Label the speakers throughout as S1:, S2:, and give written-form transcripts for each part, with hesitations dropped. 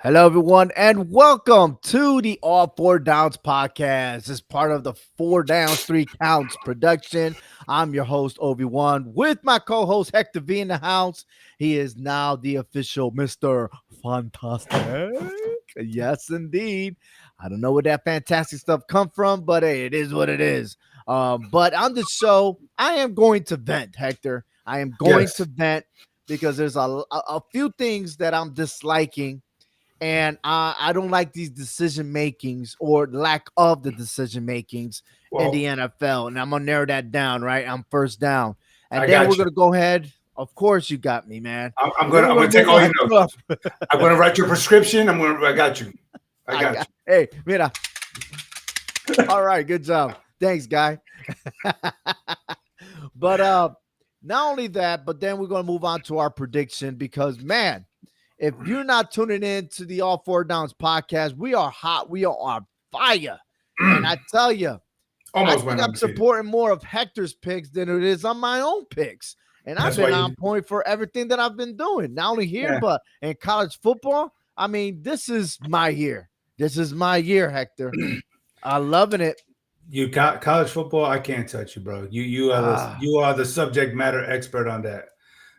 S1: Hello, everyone, and welcome to the All Four Downs podcast. It's part of the Four Downs, Three Counts production. I'm your host, Obi-Wan, with my co-host, Hector V in the house. He is now the official Mr. Fantastic. Yes, indeed. I don't know where that fantastic stuff come from, but hey, it is what it is. But on the show, I am going to vent, Hector. I am going to
S2: Yes.
S1: vent because there's a few things that I'm disliking, and I don't like these decision makings or lack of the decision makings in the
S2: Well,
S1: NFL. And I'm gonna narrow that down, right? I'm first down. And
S2: I
S1: then we're
S2: got you.
S1: gonna go ahead. Of course, you got me, man.
S2: I'm
S1: And then
S2: gonna
S1: we're
S2: I'm
S1: gonna
S2: gonna take
S1: move
S2: all
S1: on
S2: your
S1: to
S2: notes. I'm gonna write your prescription. I got you. I
S1: I
S2: got
S1: got
S2: you.
S1: hey, mira. All right, good job. Thanks, guy. But not only that, but then we're gonna move on to our prediction because man, if you're not tuning in to the All Four Downs podcast, we are hot. We are on fire. And I tell you, I
S2: Almost
S1: think
S2: went
S1: I'm
S2: undefeated.
S1: supporting more of Hector's picks than it is on my own picks. And I've
S2: That's why
S1: been on
S2: you.
S1: point for everything that I've been doing, not only here,
S2: Yeah.
S1: but in college football. I mean, this is my year. This is my year, Hector. I'm loving it.
S2: College football. I can't touch you, bro. You are the
S1: Ah,
S2: you are the subject matter expert on that.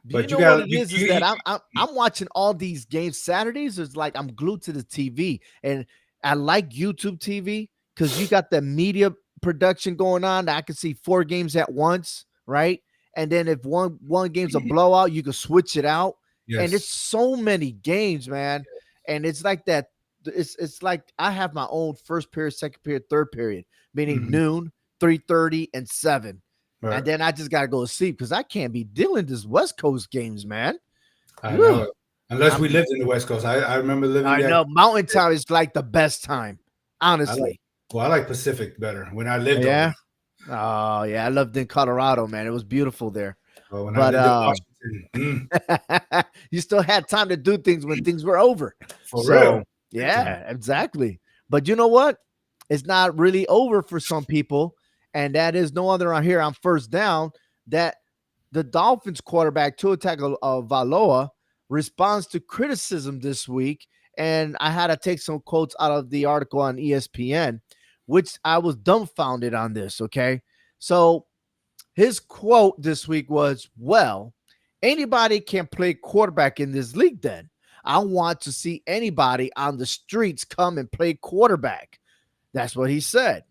S1: do you
S2: But you
S1: know what
S2: got
S1: it is? Is
S2: you
S1: that I'm watching all these games Saturdays. It's like I'm glued to the TV, and I like YouTube TV because you got the media production going on. I can see four games at once, right? And then if one game's a blowout, you can switch it out. And it's
S2: yes.
S1: so many games, man. And it's like that. It's like I have my own first period, second period, third period, meaning
S2: Mhm.
S1: noon, 3:30, and 7. And
S2: Right.
S1: then I just gotta go to sleep because I can't be dealing this West Coast games, man.
S2: I
S1: Whew.
S2: know. Unless we
S1: I'm
S2: lived in the West Coast, I remember living
S1: I
S2: there.
S1: know Mountain Time is like the best time,
S2: I like.
S1: honestly.
S2: Well, I like Pacific better when I lived over
S1: Yeah.
S2: there.
S1: Oh yeah, I lived in Colorado, man. It was beautiful there.
S2: But when I
S1: But
S2: lived in Washington,
S1: you still had time to do things when things were over.
S2: for real,
S1: So
S2: big time.
S1: yeah, exactly. But you know what? It's not really over for some people, and that is no other on here on first down that the Dolphins quarterback Tua Tagovailoa responds to criticism this week, and I had to take some quotes out of the article on ESPN, which I was dumbfounded on this. Okay, so his quote this week was, "Well, anybody can play quarterback in this league. Then I want to see anybody on the streets come and play quarterback." That's what he said.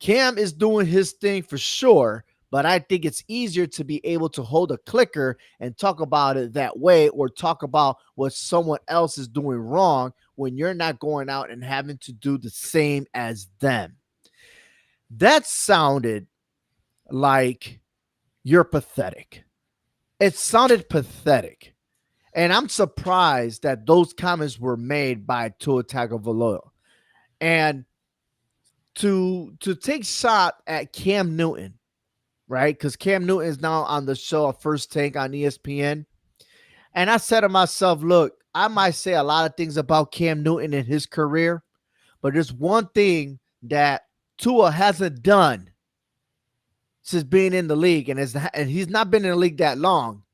S1: Cam is doing his thing for sure, but I think it's easier to be able to hold a clicker and talk about it that way or talk about what someone else is doing wrong when you're not going out and having to do the same as them. That sounded like you're pathetic. It sounded pathetic. And I'm surprised that those comments were made by Tua Tagovailoa. And to take shot at Cam Newton, right? Because Cam Newton is now on the show First Take on ESPN. And I said to myself, look, I might say a lot of things about Cam Newton in his career, but there's one thing that Tua hasn't done since being in the league, and he's not been in the league that long.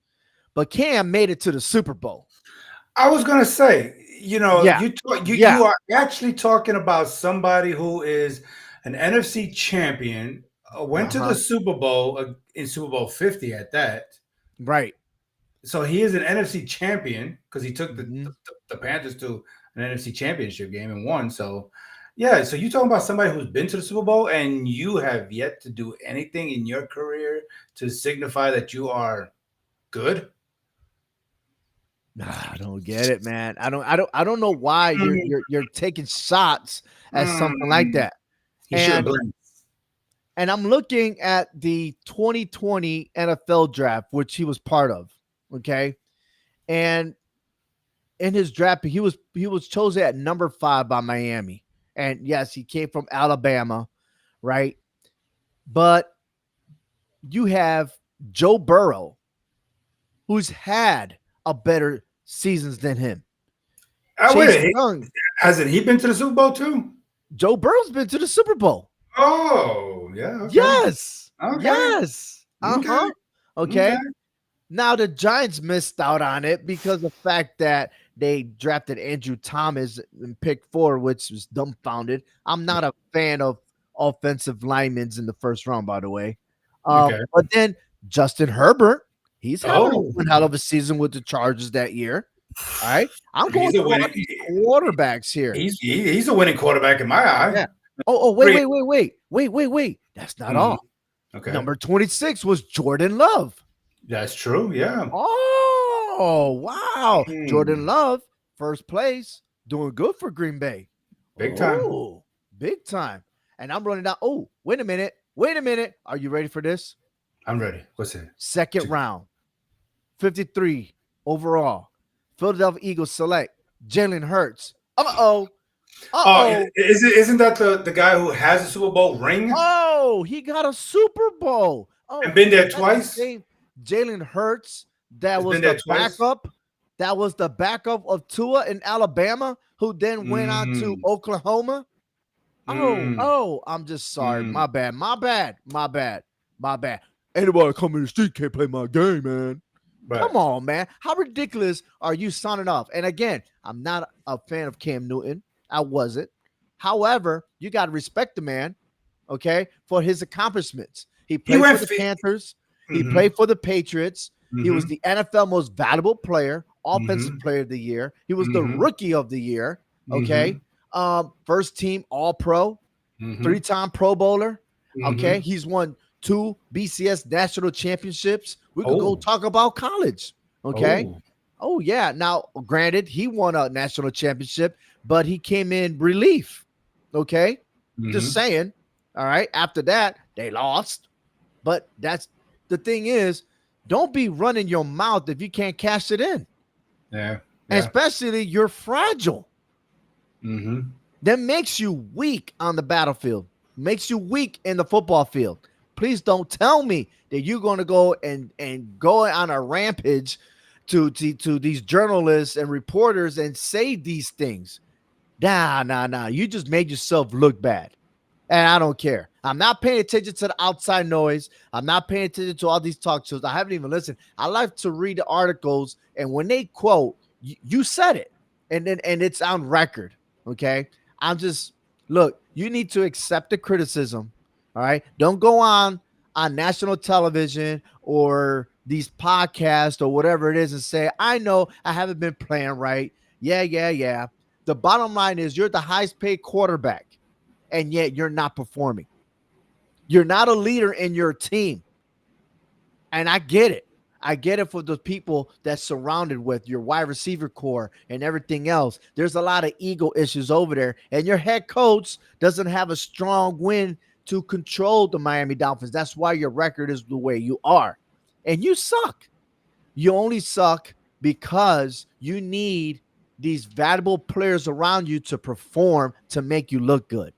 S1: But Cam made it to the Super Bowl.
S2: I was gonna say,
S1: Yeah,
S2: you
S1: yeah,
S2: are actually talking about somebody who is an NFC champion, went to the
S1: uh-huh,
S2: Super Bowl in Super Bowl 50 at that.
S1: right.
S2: So he is an NFC champion because he took
S1: Mhm.
S2: the Panthers to an NFC championship game and won. So yeah, so you talking about somebody who's been to the Super Bowl and you have yet to do anything in your career to signify that you are good?
S1: Nah, I don't get it, man. I don't know why you're taking shots at something like
S2: Mm.
S1: that.
S2: He shouldn't
S1: And
S2: blame.
S1: and I'm looking at the 2020 NFL draft, which he was part of. Okay. And in his draft, he was chosen at number 5 by Miami. And yes, he came from Alabama, right? But you have Joe Burrow, who's had a better seasons than him. Chase
S2: Wait,
S1: Young,
S2: hasn't he been to the Super Bowl too?
S1: Joe Burrow's been to the Super Bowl.
S2: Oh, yeah, okay.
S1: Yes.
S2: Okay.
S1: Yes.
S2: Okay.
S1: Uh-huh.
S2: Okay.
S1: Okay. Now the Giants missed out on it because of the fact that they drafted Andrew Thomas in pick 4, which was dumbfounded. I'm not a fan of offensive linemen in the first round, by the way.
S2: Okay.
S1: But then Justin Herbert, he's having
S2: Oh,
S1: one hell of a season with the Chargers that year. All right. I'm going
S2: he's a
S1: through all
S2: winning.
S1: these quarterbacks here.
S2: He's a winning quarterback in my eye.
S1: Yeah. Oh, wait,
S2: Great.
S1: wait, wait, wait, wait, wait, wait. That's not
S2: Mhm.
S1: all.
S2: Okay,
S1: Number 26 was Jordan Love.
S2: that's true. Yeah.
S1: Oh, wow. Jordan
S2: Hmm.
S1: Love, first place, doing good for Green Bay.
S2: Big time.
S1: Oh, big time. And I'm running down. Oh, wait a minute. Wait a minute. Are you ready for this?
S2: I'm ready. What's it?
S1: Second round, 53 overall. Philadelphia Eagles select Jalen Hurts. Uh-oh.
S2: Oh,
S1: Uh-oh.
S2: isn't that the guy who has a Super Bowl ring
S1: Oh, he got a Super Bowl. Oh,
S2: and been there
S1: that's the
S2: twice?
S1: same Jalen Hurts that
S2: Has
S1: was
S2: been
S1: the
S2: there twice.
S1: backup. That was the backup of Tua in Alabama, who then went on to
S2: Mm,
S1: Oklahoma.
S2: mm,
S1: I'm just sorry.
S2: mm.
S1: My bad. Anybody come in the street can't play my game, man.
S2: Right.
S1: Come on, man. How ridiculous are you sounding off? And again, I'm not a fan of Cam Newton. I wasn't. However, you got to respect the man, okay, for his accomplishments. He
S2: He
S1: played for
S2: went.
S1: the Panthers. He
S2: Mm-hmm,
S1: played for the Patriots. He was
S2: mm-hmm,
S1: the NFL most valuable player, offensive
S2: mm-hmm,
S1: player of the year. He was the
S2: mm-hmm,
S1: rookie of the year,
S2: mm-hmm,
S1: okay? First team All Pro,
S2: mm-hmm,
S1: 3-time Pro Bowler. Okay,
S2: mm-hmm.
S1: he's won 2 BCS national championships. We could go
S2: Oh,
S1: talk about college. Okay.
S2: oh.
S1: Oh yeah. Now, granted, he won a national championship, but he came in relief. Okay, just
S2: Mm-hmm.
S1: saying. All right. After that, they lost. But that's the thing is, don't be running your mouth if you can't cash it in,
S2: Yeah,
S1: and
S2: yeah.
S1: especially you're fragile.
S2: Mm-hmm.
S1: That makes you weak on the battlefield, makes you weak in the football field. Please don't tell me that you're going to go and go on a rampage to these journalists and reporters and say these things. Nah. You just made yourself look bad. And I don't care. I'm not paying attention to the outside noise. I'm not paying attention to all these talk shows. I haven't even listened. I like to read the articles, and when they quote, you said it, and it's on record. Okay, I'm just look. You need to accept the criticism. All right, don't go on national television or these podcasts or whatever it is and say, I know I haven't been playing right. Yeah. The bottom line is you're the highest paid quarterback and yet you're not performing. You're not a leader in your team. And I get it. I get it for the people that's surrounded with your wide receiver core and everything else. There's a lot of ego issues over there. And your head coach doesn't have a strong win to control the Miami Dolphins. That's why your record is the way you are. And you suck. You only suck because you need these valuable players around you to perform to make you look good.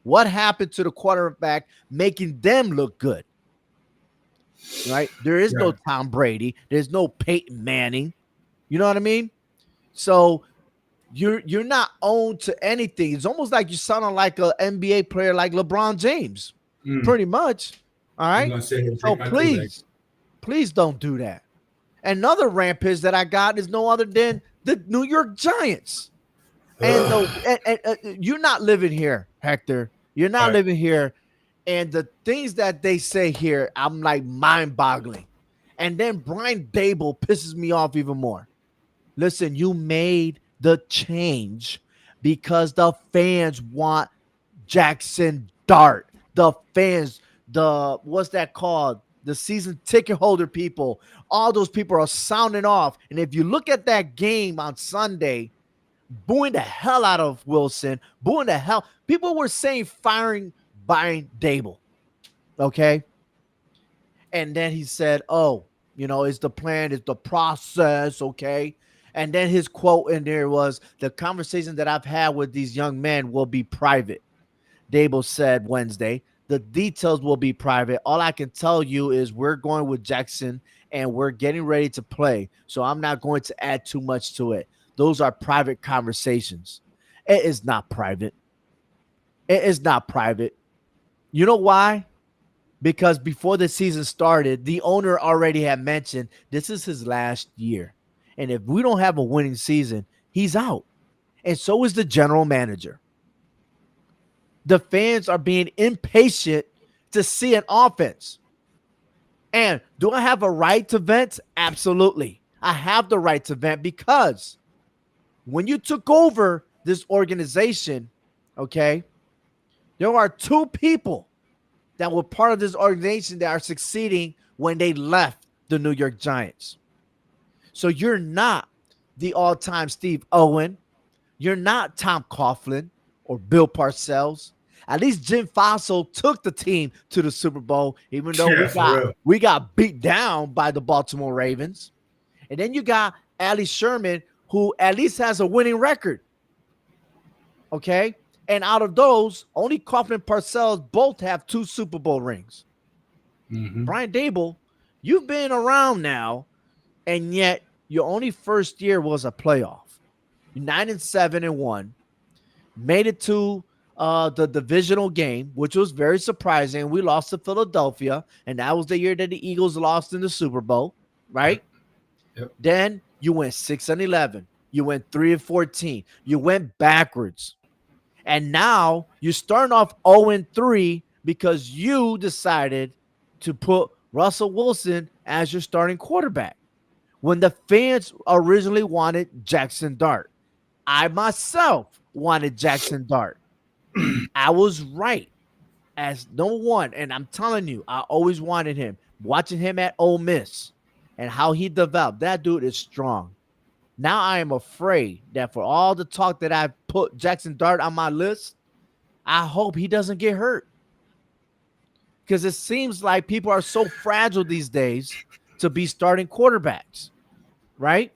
S1: What happened to the quarterback making them look good? Right? There is
S2: Yeah.
S1: no Tom Brady. There's no Peyton Manning. You know what I mean? So you're not owned to anything. It's almost like you sound like an NBA player like LeBron James,
S2: Mm.
S1: pretty much. All
S2: I'm
S1: right.
S2: gonna sit here and
S1: So
S2: drink my Kool-Aid.
S1: please don't do that. Another rampage that I got is no other than the New York Giants. And the
S2: Ugh.
S1: you're not living here, Hector. You're not
S2: Right.
S1: living here. And the things that they say here, I'm like mind-boggling. And then Brian Dable pisses me off even more. Listen, you made the change because the fans want Jackson Dart. The fans, the what's that called? The season ticket holder people, all those people are sounding off. And if you look at that game on Sunday, booing the hell out of Wilson, booing the hell. People were saying firing Brian Dable. Okay. And then he said, oh, it's the plan, it's the process. Okay. And then his quote in there was, the conversation that I've had with these young men will be private. Dable said Wednesday, the details will be private. All I can tell you is we're going with Jackson and we're getting ready to play. So I'm not going to add too much to it. Those are private conversations. It is not private. It is not private. You know why? because before the season started, the owner already had mentioned this is his last year. And if we don't have a winning season, he's out. And so is the general manager. The fans are being impatient to see an offense. And do I have a right to vent? Absolutely. I have the right to vent because when you took over this organization, okay, there are two people that were part of this organization that are succeeding when they left the New York Giants. So you're not the all-time Steve Owen. You're not Tom Coughlin or Bill Parcells. At least Jim Fossil took the team to the Super Bowl, even though
S2: Yeah, for real.
S1: we got beat down by the Baltimore Ravens. And then you got Ali Sherman, who at least has a winning record. Okay? And out of those, only Coughlin and Parcells both have 2 Super Bowl rings.
S2: Mm-hmm.
S1: Brian Dable, you've been around now, and yet your only first year was a playoff. 9-7-1, made it to the divisional game, which was very surprising. We lost to Philadelphia, and that was the year that the Eagles lost in the Super Bowl, right?
S2: Yep.
S1: Then you went 6-11. You went 3-14. You went backwards. And now you're starting off 0-3 because you decided to put Russell Wilson as your starting quarterback when the fans originally wanted Jackson Dart. I myself wanted Jackson Dart. I was right as number one. And I'm telling you, I always wanted him. Watching him at Ole Miss and how he developed, that dude is strong. Now I am afraid that for all the talk that I put Jackson Dart on my list, I hope he doesn't get hurt. Because it seems like people are so fragile these days to be starting quarterbacks, right?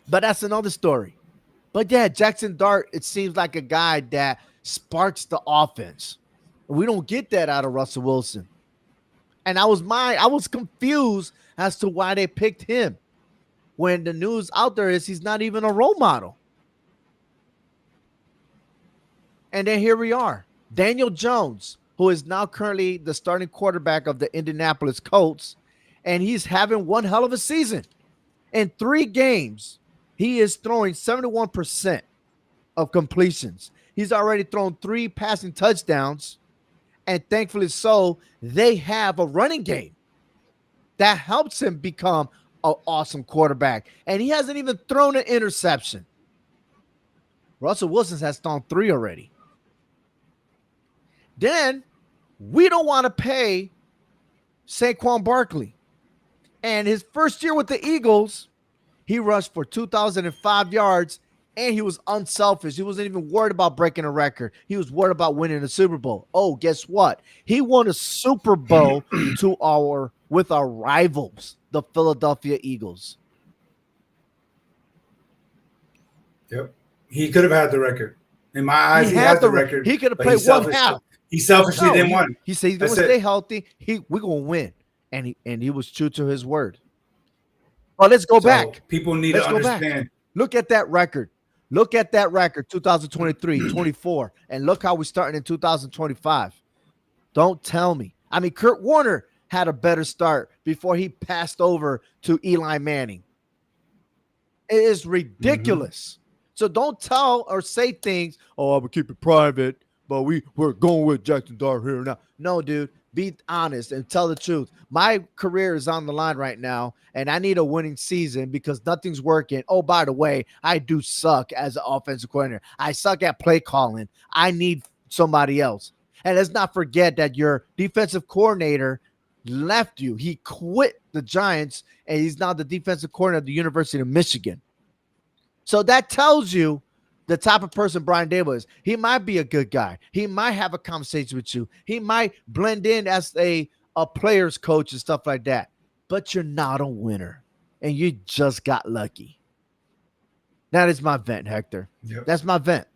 S1: But that's another story. But yeah, Jackson Dart, it seems like a guy that sparks the offense. We don't get that out of Russell Wilson. And I was confused as to why they picked him when the news out there is he's not even a role model. And then here we are. Daniel Jones, who is now currently the starting quarterback of the Indianapolis Colts, and he's having one hell of a season. In 3 games, he is throwing 71% of completions. He's already thrown 3 passing touchdowns, and thankfully so, they have a running game that helps him become an awesome quarterback. And he hasn't even thrown an interception. Russell Wilson has thrown 3 already. Then we don't want to pay Saquon Barkley. And his first year with the Eagles, he rushed for 2,005 yards, and he was unselfish. He wasn't even worried about breaking a record. He was worried about winning a Super Bowl. Oh, guess what? He won a Super Bowl with our rivals, the Philadelphia Eagles.
S2: Yep. He could have had the record. In my eyes, he has the record.
S1: He could have played one half.
S2: He selfishly didn't want it.
S1: He said he's going to stay healthy. We're going to win. And he was true to his word. But let's go back.
S2: People need to understand.
S1: Look at that record. Look at that record, 2023, 24. And look how we're starting in 2025. Don't tell me. I mean, Kurt Warner had a better start before he passed over to Eli Manning. It is ridiculous. So don't tell or say things, oh, I'm going to keep it private, but we're going with Jackson Dart here now. No, dude, be honest and tell the truth. My career is on the line right now, and I need a winning season because nothing's working. Oh, by the way, I do suck as an offensive coordinator. I suck at play calling. I need somebody else. And let's not forget that your defensive coordinator left you. He quit the Giants, and he's now the defensive coordinator at the University of Michigan. So that tells you the type of person Brian Dable is. He might be a good guy. He might have a conversation with you. He might blend in as a player's coach and stuff like that. But you're not a winner, and you just got lucky. That is my vent, Hector. Yep. That's my vent.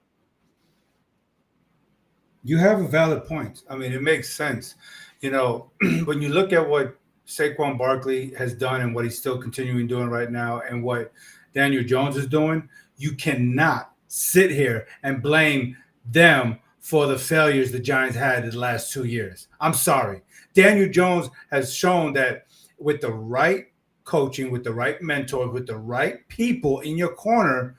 S2: You have a valid point. I mean, it makes sense. You know, when you look at what Saquon Barkley has done and what he's still continuing doing right now and what Daniel Jones is doing, you cannot sit here and blame them for the failures the Giants had in the last 2 years. I'm sorry. Daniel Jones has shown that with the right coaching, with the right mentors, with the right people in your corner,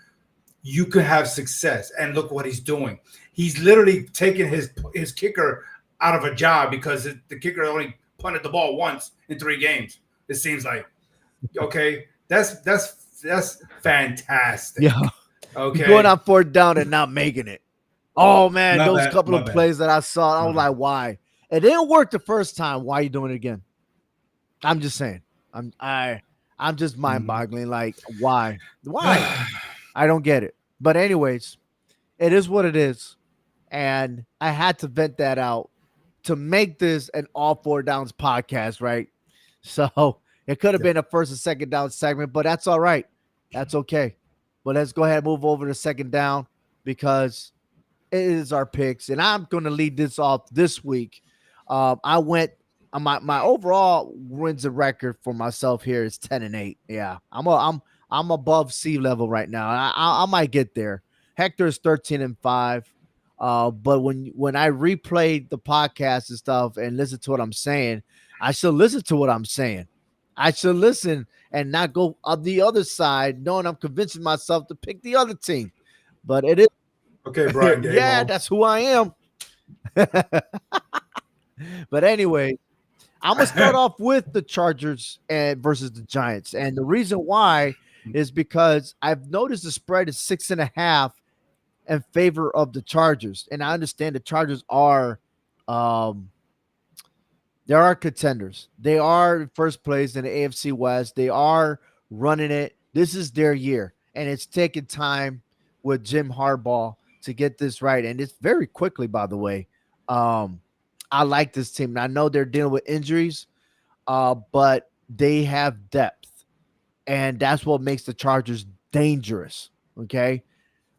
S2: you can have success. And look what he's doing. He's literally taking his kicker out of a job because the kicker only punted the ball once in 3 games. It seems like, okay, that's fantastic.
S1: Yeah. You're going
S2: Okay,
S1: on fourth down and not making it. Oh man,
S2: my
S1: those
S2: bad,
S1: couple
S2: my
S1: of
S2: bad,
S1: plays that I saw, I
S2: my
S1: was
S2: bad.
S1: like, why? It didn't work the first time. Why are you doing it again? I'm just saying. I'm just mind
S2: Mhm.
S1: boggling. Like, why? Why? I don't get it. But anyways, it is what it is. And I had to vent that out to make this an all four downs podcast, right? So it could have
S2: Yeah.
S1: been a first and second down segment, but that's all right. That's okay. But let's go ahead and move over to second down because it is our picks, and I'm going to lead this off this week. I went my overall wins and record for myself here is 10-8. Yeah, I'm above sea level right now. I might get there. Hector is 13-5. But when I replayed the podcast and stuff and listen to what I'm saying, I should listen to what I'm saying. I should listen and not go on the other side, knowing I'm convincing myself to pick the other team. But it is
S2: Okay, Brian
S1: yeah,
S2: Dable.
S1: that's who I am. But anyway, I'm gonna start off with the Chargers and versus the Giants, and the reason why is because I've noticed the spread is 6.5 in favor of the Chargers, and I understand the Chargers um, there are contenders. They are in first place in the AFC West. They are running it. This is their year, and it's taking time with Jim Harbaugh to get this right, and it's very quickly, by the way. Um, I like this team. And I know they're dealing with injuries, but they have depth, and that's what makes the Chargers dangerous. Okay,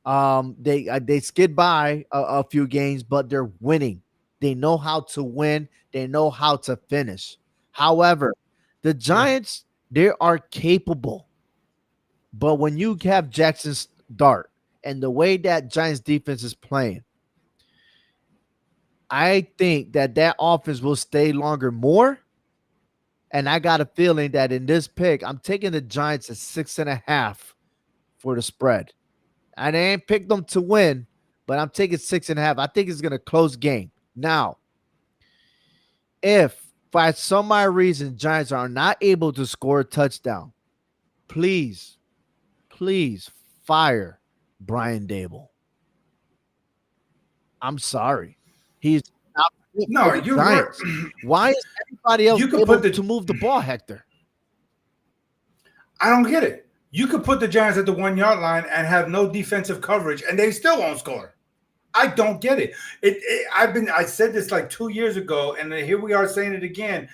S1: they skid by a few games, but they're winning. They know how to win. They know how to finish. However, the
S2: Yeah.
S1: Giants, they are capable. But when you have Jackson's dart and the way that Giants defense is playing, I think that offense will stay longer more. And I got a feeling that in this pick, I'm taking the Giants at 6.5 for the spread. I ain't picked them to win, but I'm taking 6.5. I think it's gonna close game. Now, if by some odd reason Giants are not able to score a touchdown, please, please fire Brian Dable. I'm sorry. He's not fit for
S2: No,
S1: the
S2: you're right.
S1: Giants. Why is everybody else
S2: You could
S1: able
S2: put
S1: to
S2: the.
S1: move the ball, Hector?
S2: I don't get it. You could put the Giants at the 1 yard line and have no defensive coverage, and they still won't score. I don't get it. I said this like 2 years ago, and then here we are saying it again.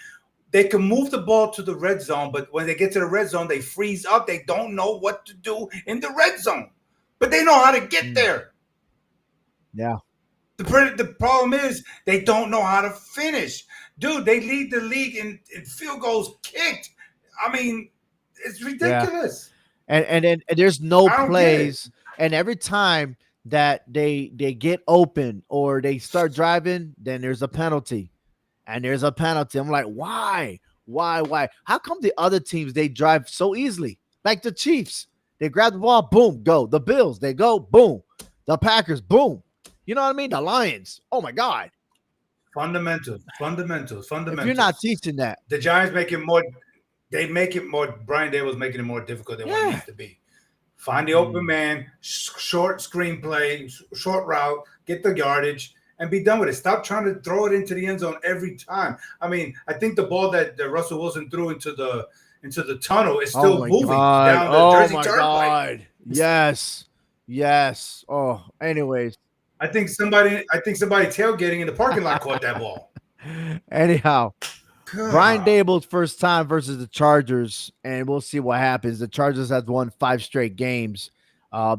S2: They can move the ball to the red zone, but when they get to the red zone, they freeze up. They don't know what to do in the red zone, but they know how to get
S1: Mm,
S2: there.
S1: yeah,
S2: The problem is they don't know how to finish. Dude, they lead the league in field goals kicked. I mean, it's
S1: yeah.
S2: ridiculous.
S1: And then there's no
S2: I don't get it.
S1: plays, and every time that they get open or they start driving, then there's a penalty, and there's a penalty. I'm like, why? How come the other teams they drive so easily? Like the Chiefs, they grab the ball, boom, go. The Bills, they go, boom. The Packers, boom. You know what I mean? The Lions. Oh my God!
S2: Fundamentals, fundamentals,
S1: If you're not
S2: fundamentals.
S1: teaching that,
S2: The Giants make it more. They make it more. Brian Day was making it more difficult than what it
S1: yeah.
S2: needs to be. Find the open
S1: Mm,
S2: man, short screenplay, short route, get the yardage, and be done with it. Stop trying to throw it into the end zone every time. I mean, I think the ball that Russell Wilson threw into the tunnel is
S1: Oh
S2: still
S1: my
S2: moving
S1: God!
S2: down the
S1: Oh
S2: Jersey
S1: my
S2: Turnpike.
S1: God! Yes, yes. Oh, anyways.
S2: I think somebody tailgating in the parking lot caught that ball.
S1: Anyhow, Brian
S2: God.
S1: Dable's first time versus the Chargers, and we'll see what happens. The Chargers have won 5 straight games.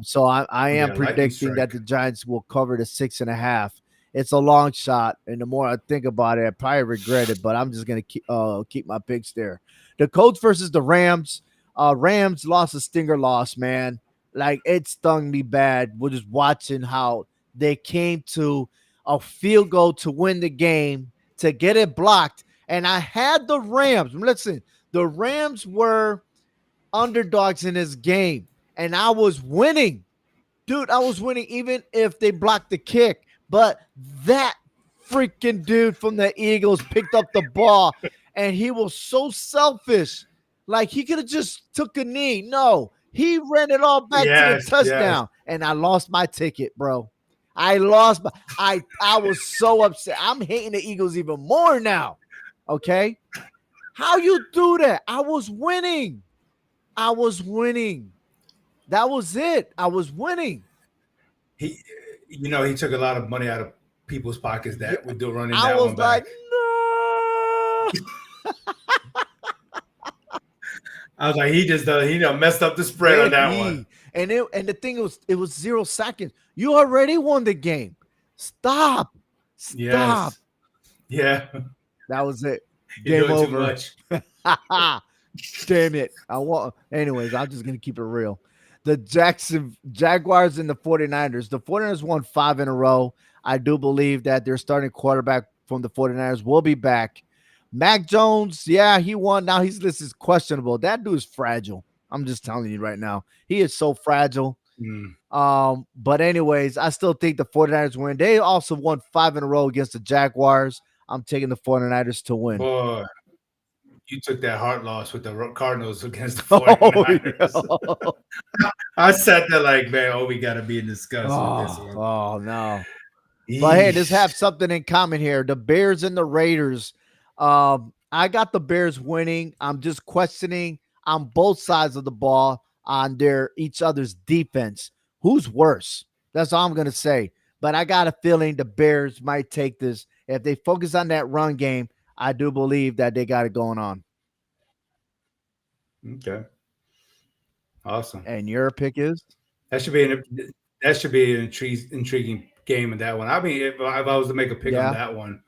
S1: So I am
S2: Yeah, lightning
S1: predicting that
S2: strike.
S1: the Giants will cover the 6.5. It's a long shot, and the more I think about it, I probably regret it. But I'm just gonna keep my picks there. The Colts versus the Rams. Rams lost a stinger loss, man. Like it stung me bad. We're just watching how they came to. a field goal to win the game, to get it blocked. And I had the Rams. Listen, the Rams were underdogs in this game, and I was winning. Dude, I was winning even if they blocked the kick. But that freaking dude from the Eagles picked up the ball, and he was so selfish. Like he could have just took a knee. No, he ran it all back to the
S2: Yes, yes.
S1: touchdown, and I lost my ticket, bro. I lost. I was so upset. I'm hating the Eagles even more now. Okay, how you do that? I was winning. I was winning. That was it. I was winning.
S2: He, he took a lot of money out of people's pockets
S1: Yeah,
S2: that would do running
S1: I
S2: that
S1: was
S2: one
S1: like,
S2: back.
S1: no.
S2: I was like, he messed up the spread on
S1: Did
S2: that one.
S1: he? And the thing was, it was 0 seconds. You already won the game. Stop. Stop.
S2: Yes, yeah,
S1: That was it.
S2: you're
S1: Game
S2: doing too
S1: over.
S2: much.
S1: Damn it. Anyways, I'm just gonna keep it real. The Jackson Jaguars and the 49ers. The 49ers won 5 in a row. I do believe that their starting quarterback from the 49ers will be back. Mac Jones, yeah, he won. Now he's listed as questionable. That dude is fragile. I'm just telling you right now. He is so fragile.
S2: Mm.
S1: But anyways, I still think the 49ers win. They also won 5 in a row against the Jaguars. I'm taking the 49ers to win.
S2: Boy, you took that hard loss with the Cardinals against the
S1: Oh,
S2: 49ers. I sat there like, man, we got to be in disgust with this one.
S1: Oh no. But hey, let's have something in common here. The Bears and the Raiders. I got the Bears winning. I'm just questioning on both sides of the ball on their each other's defense. Who's worse? That's all I'm gonna say. But I got a feeling the Bears might take this. If they focus on that run game, I do believe that they got it going on.
S2: Okay, awesome.
S1: And your pick is?
S2: That should be an intriguing game in that one. I mean, if I was to make a pick on
S1: Yeah.
S2: that one,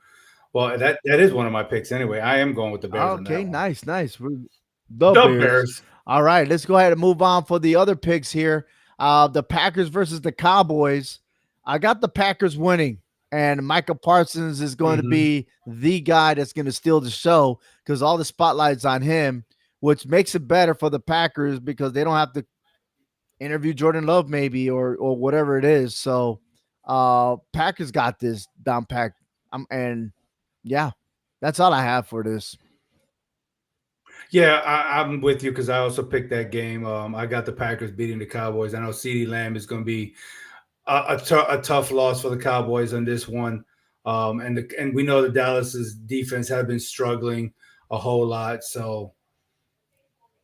S2: well, that is one of my picks anyway. I am going with the Bears on
S1: Okay,
S2: that one.
S1: nice. The
S2: The
S1: Bears.
S2: Bears.
S1: All right, let's go ahead and move on for the other picks here. The Packers versus the Cowboys. I got the Packers winning, and Michael Parsons is going to
S2: Mhm.
S1: be the guy that's going to steal the show because all the spotlight's on him, which makes it better for the Packers because they don't have to interview Jordan Love maybe or whatever it is. So Packers got this down packed. And yeah, that's all I have for this.
S2: Yeah, I'm with you because I also picked that game. I got the Packers beating the Cowboys. I know CeeDee Lamb is going to be a tough loss for the Cowboys on this one. And we know the Dallas's defense has been struggling a whole lot. So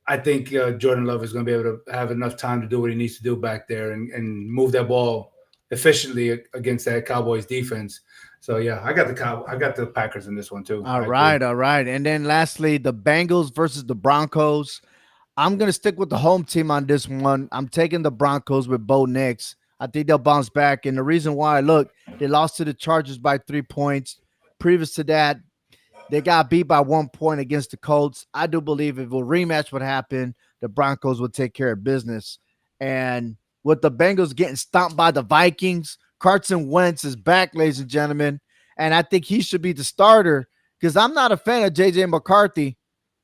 S2: I think Jordan Love is going to be able to have enough time to do what he needs to do back there and move that ball efficiently against that Cowboys defense. So yeah, I got the Packers in this one too.
S1: All
S2: I agree.
S1: right, all right. And then lastly, the Bengals versus the Broncos. I'm gonna stick with the home team on this one. I'm taking the Broncos with Bo Nix. I think they'll bounce back. And the reason why, look, they lost to the Chargers by 3 points. Previous to that, they got beat by 1 point against the Colts. I do believe if a rematch would happen, the Broncos would take care of business. And with the Bengals getting stomped by the Vikings, Carson Wentz is back, ladies and gentlemen. And I think he should be the starter because I'm not a fan of JJ McCarthy.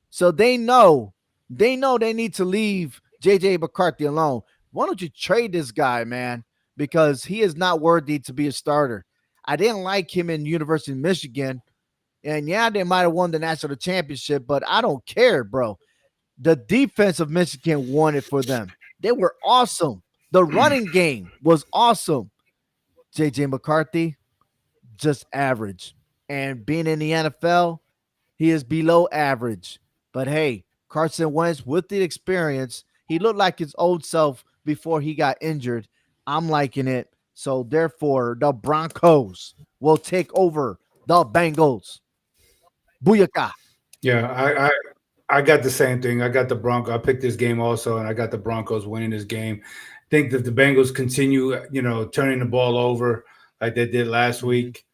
S1: So they need to leave JJ McCarthy alone. Why don't you trade this guy, man? Because he is not worthy to be a starter. I didn't like him in University of Michigan. And yeah, they might have won the national championship, but I don't care, bro. The defense of Michigan won it for them. They were awesome. The running game was awesome. JJ McCarthy, just average. And being in the NFL, he is below average. But hey, Carson Wentz, with the experience, he looked like his old self before he got injured. I'm liking it. So therefore, the Broncos will take over the Bengals. Booyaka.
S2: Yeah, I got the same thing. I got the Broncos. I picked this game also, and I got the Broncos winning this game. Think that the Bengals continue, turning the ball over like they did last week.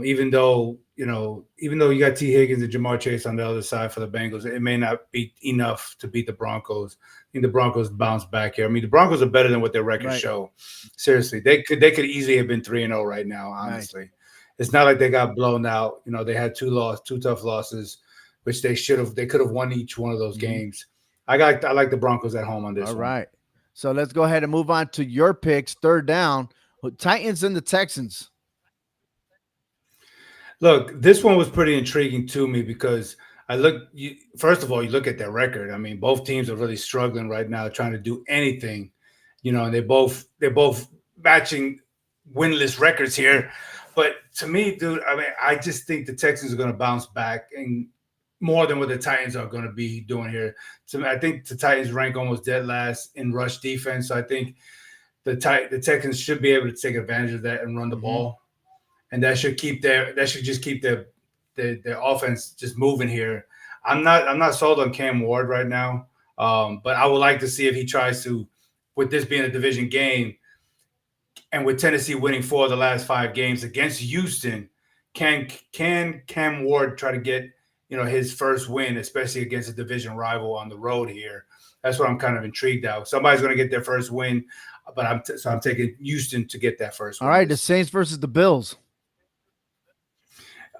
S2: Even though even though you got T. Higgins and Jamar Chase on the other side for the Bengals, it may not be enough to beat the Broncos. I think the Broncos bounce back here. I mean, the Broncos are better than what their records
S1: Right.
S2: show. Seriously, they could easily have been 3-0 right now.
S1: Right.
S2: Honestly, it's not like they got blown out. They had two tough losses, which they could have won each one of those
S1: Mhm.
S2: games. I like the Broncos at home on
S1: All
S2: this one.
S1: right. So let's go ahead and move on to your picks. Third down, Titans and the Texans.
S2: Look, this one was pretty intriguing to me because first of all, you look at their record. I mean, both teams are really struggling right now, trying to do anything. And they're both matching winless records here. But to me, dude, I mean, I just think the Texans are going to bounce back and more than what the Titans are going to be doing here. So I think the Titans rank almost dead last in rush defense. So I think the Texans should be able to take advantage of that and run the
S1: Mhm.
S2: ball, and that should just keep their offense just moving here. I'm not sold on Cam Ward right now, but I would like to see if he tries to, with this being a division game, and with Tennessee winning 4 of the last 5 games against Houston, can Cam Ward try to get his first win, especially against a division rival on the road here? That's what I'm kind of intrigued out. Somebody's going to get their first win, but I'm taking Houston to get that first
S1: All
S2: win
S1: right, the
S2: this week.
S1: Saints versus the Bills.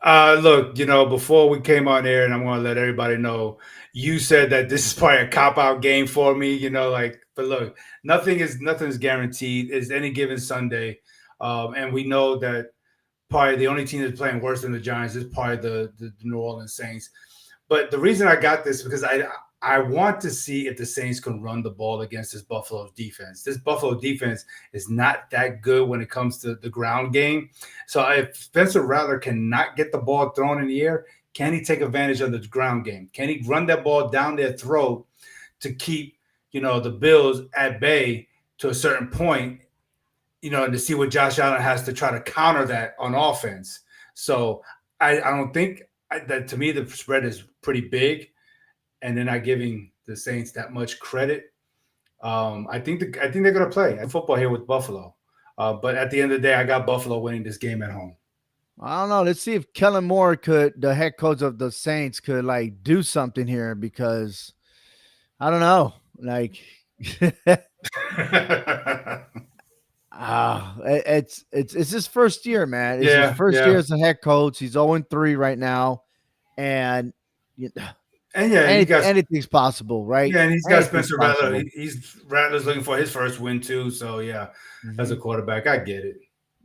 S2: Look, before we came on air, and I'm going to let everybody know, you said that this is probably a cop out game for me. But look, nothing is guaranteed. It's any given Sunday, and we know that probably the only team that's playing worse than the Giants is probably the New Orleans Saints. But the reason I got this because I want to see if the Saints can run the ball against this Buffalo defense. This Buffalo defense is not that good when it comes to the ground game. So if Spencer Rattler cannot get the ball thrown in the air, can he take advantage of the ground game? Can he run that ball down their throat to keep the Bills at bay to a certain point? And to see what Josh Allen has to try to counter that on offense. So I don't think that, to me, the spread is pretty big, and they're not giving the Saints that much credit. I think they're going to play football here with Buffalo. But at the end of the day, I got Buffalo winning this game at home.
S1: I don't know. Let's see if Kellen Moore the head coach of the Saints, could like do something here because I don't know. Like, it's his first year, man. It's his
S2: Yeah,
S1: first year
S2: yeah.
S1: as a head coach. He's 0-3 right now, and you
S2: And yeah, you got
S1: anything's possible, right?
S2: yeah, and he's got
S1: Anything's
S2: Spencer Rattler.
S1: possible.
S2: He's Rattler's looking for his first win too. So yeah, as
S1: Mhm.
S2: a quarterback, I get it.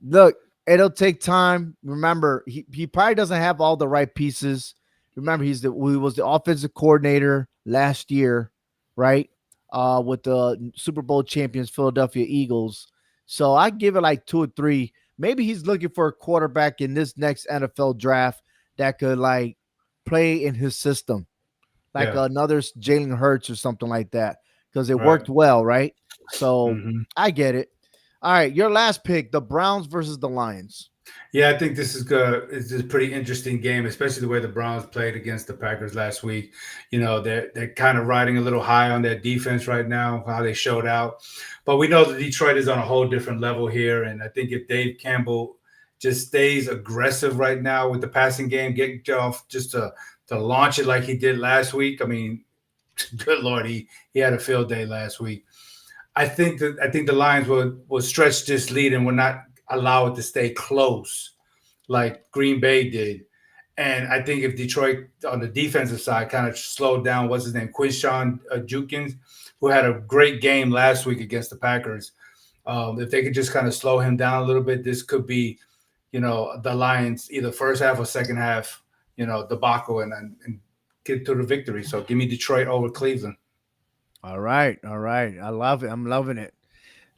S1: Look, it'll take time. Remember, he probably doesn't have all the right pieces. Remember, he was the offensive coordinator last year, right? With the Super Bowl champions Philadelphia Eagles. So I give it like 2 or 3. Maybe he's looking for a quarterback in this next NFL draft that could like play in his system, like
S2: Yeah,
S1: another Jalen Hurts or something like that, because it
S2: right.
S1: worked well, right? So
S2: Hmm.
S1: I get it. All right, your last pick, the Browns versus the Lions.
S2: Yeah, I think this is good. It's a pretty interesting game, especially the way the Browns played against the Packers last week. They're kind of riding a little high on their defense right now, how they showed out. But we know that Detroit is on a whole different level here, and I think if Dave Campbell just stays aggressive right now with the passing game, get off just to launch it like he did last week. I mean, good lord, he had a field day last week. I think the Lions will stretch this lead and will not allow it to stay close like Green Bay did. And I think if Detroit on the defensive side kind of slowed down, what's his name, Quinshawn Jukins, who had a great game last week against the Packers, if they could just kind of slow him down a little bit, this could be, the Lions either first half or second half, debacle and get to the victory. So give me Detroit over Cleveland.
S1: All right, all right. I love it. I'm loving it.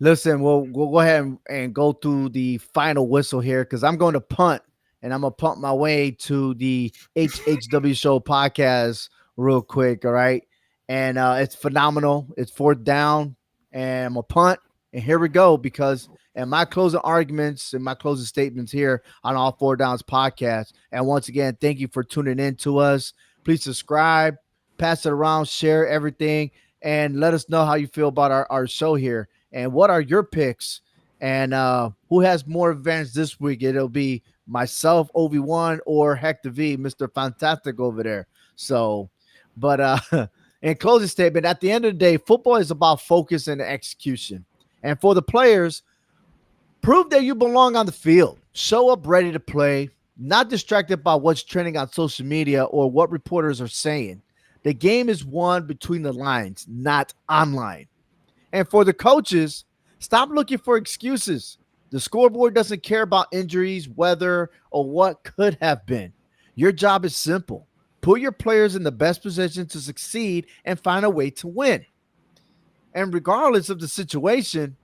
S1: Listen, we'll go ahead and go through the final whistle here because I'm going to punt and I'm gonna punt my way to the HHW Show podcast real quick. All right, and it's phenomenal. It's fourth down, and I'm a punt, and here we go. Because and my closing arguments and my closing statements here on All Four Downs podcast. And once again, thank you for tuning in to us. Please subscribe, pass it around, share everything, and let us know how you feel about our show here and what are your picks and who has more advantage this week. It'll be myself, Obi-Wan, or Hector V, Mr. Fantastic over there. So, but in closing statement, at the end of the day, football is about focus and execution. And for the players, prove that you belong on the field. Show up ready to play, not distracted by what's trending on social media or what reporters are saying. The game is won between the lines, not online. And for the coaches, stop looking for excuses. The scoreboard doesn't care about injuries, weather, or what could have been. Your job is simple. Put your players in the best position to succeed and find a way to win. And regardless of the situation,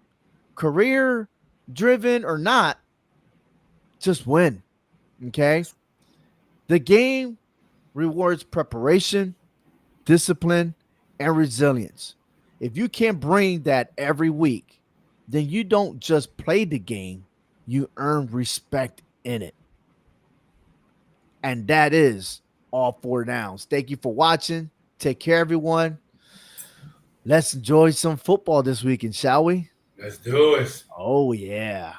S1: career driven or not, just win. Okay. The game rewards preparation, discipline, and resilience. If you can't bring that every week, then you don't just play the game, you earn respect in it. And that is all 4 downs. Thank you for watching. Take care, everyone. Let's enjoy some football this weekend, shall we?
S2: Let's do it.
S1: Oh, yeah.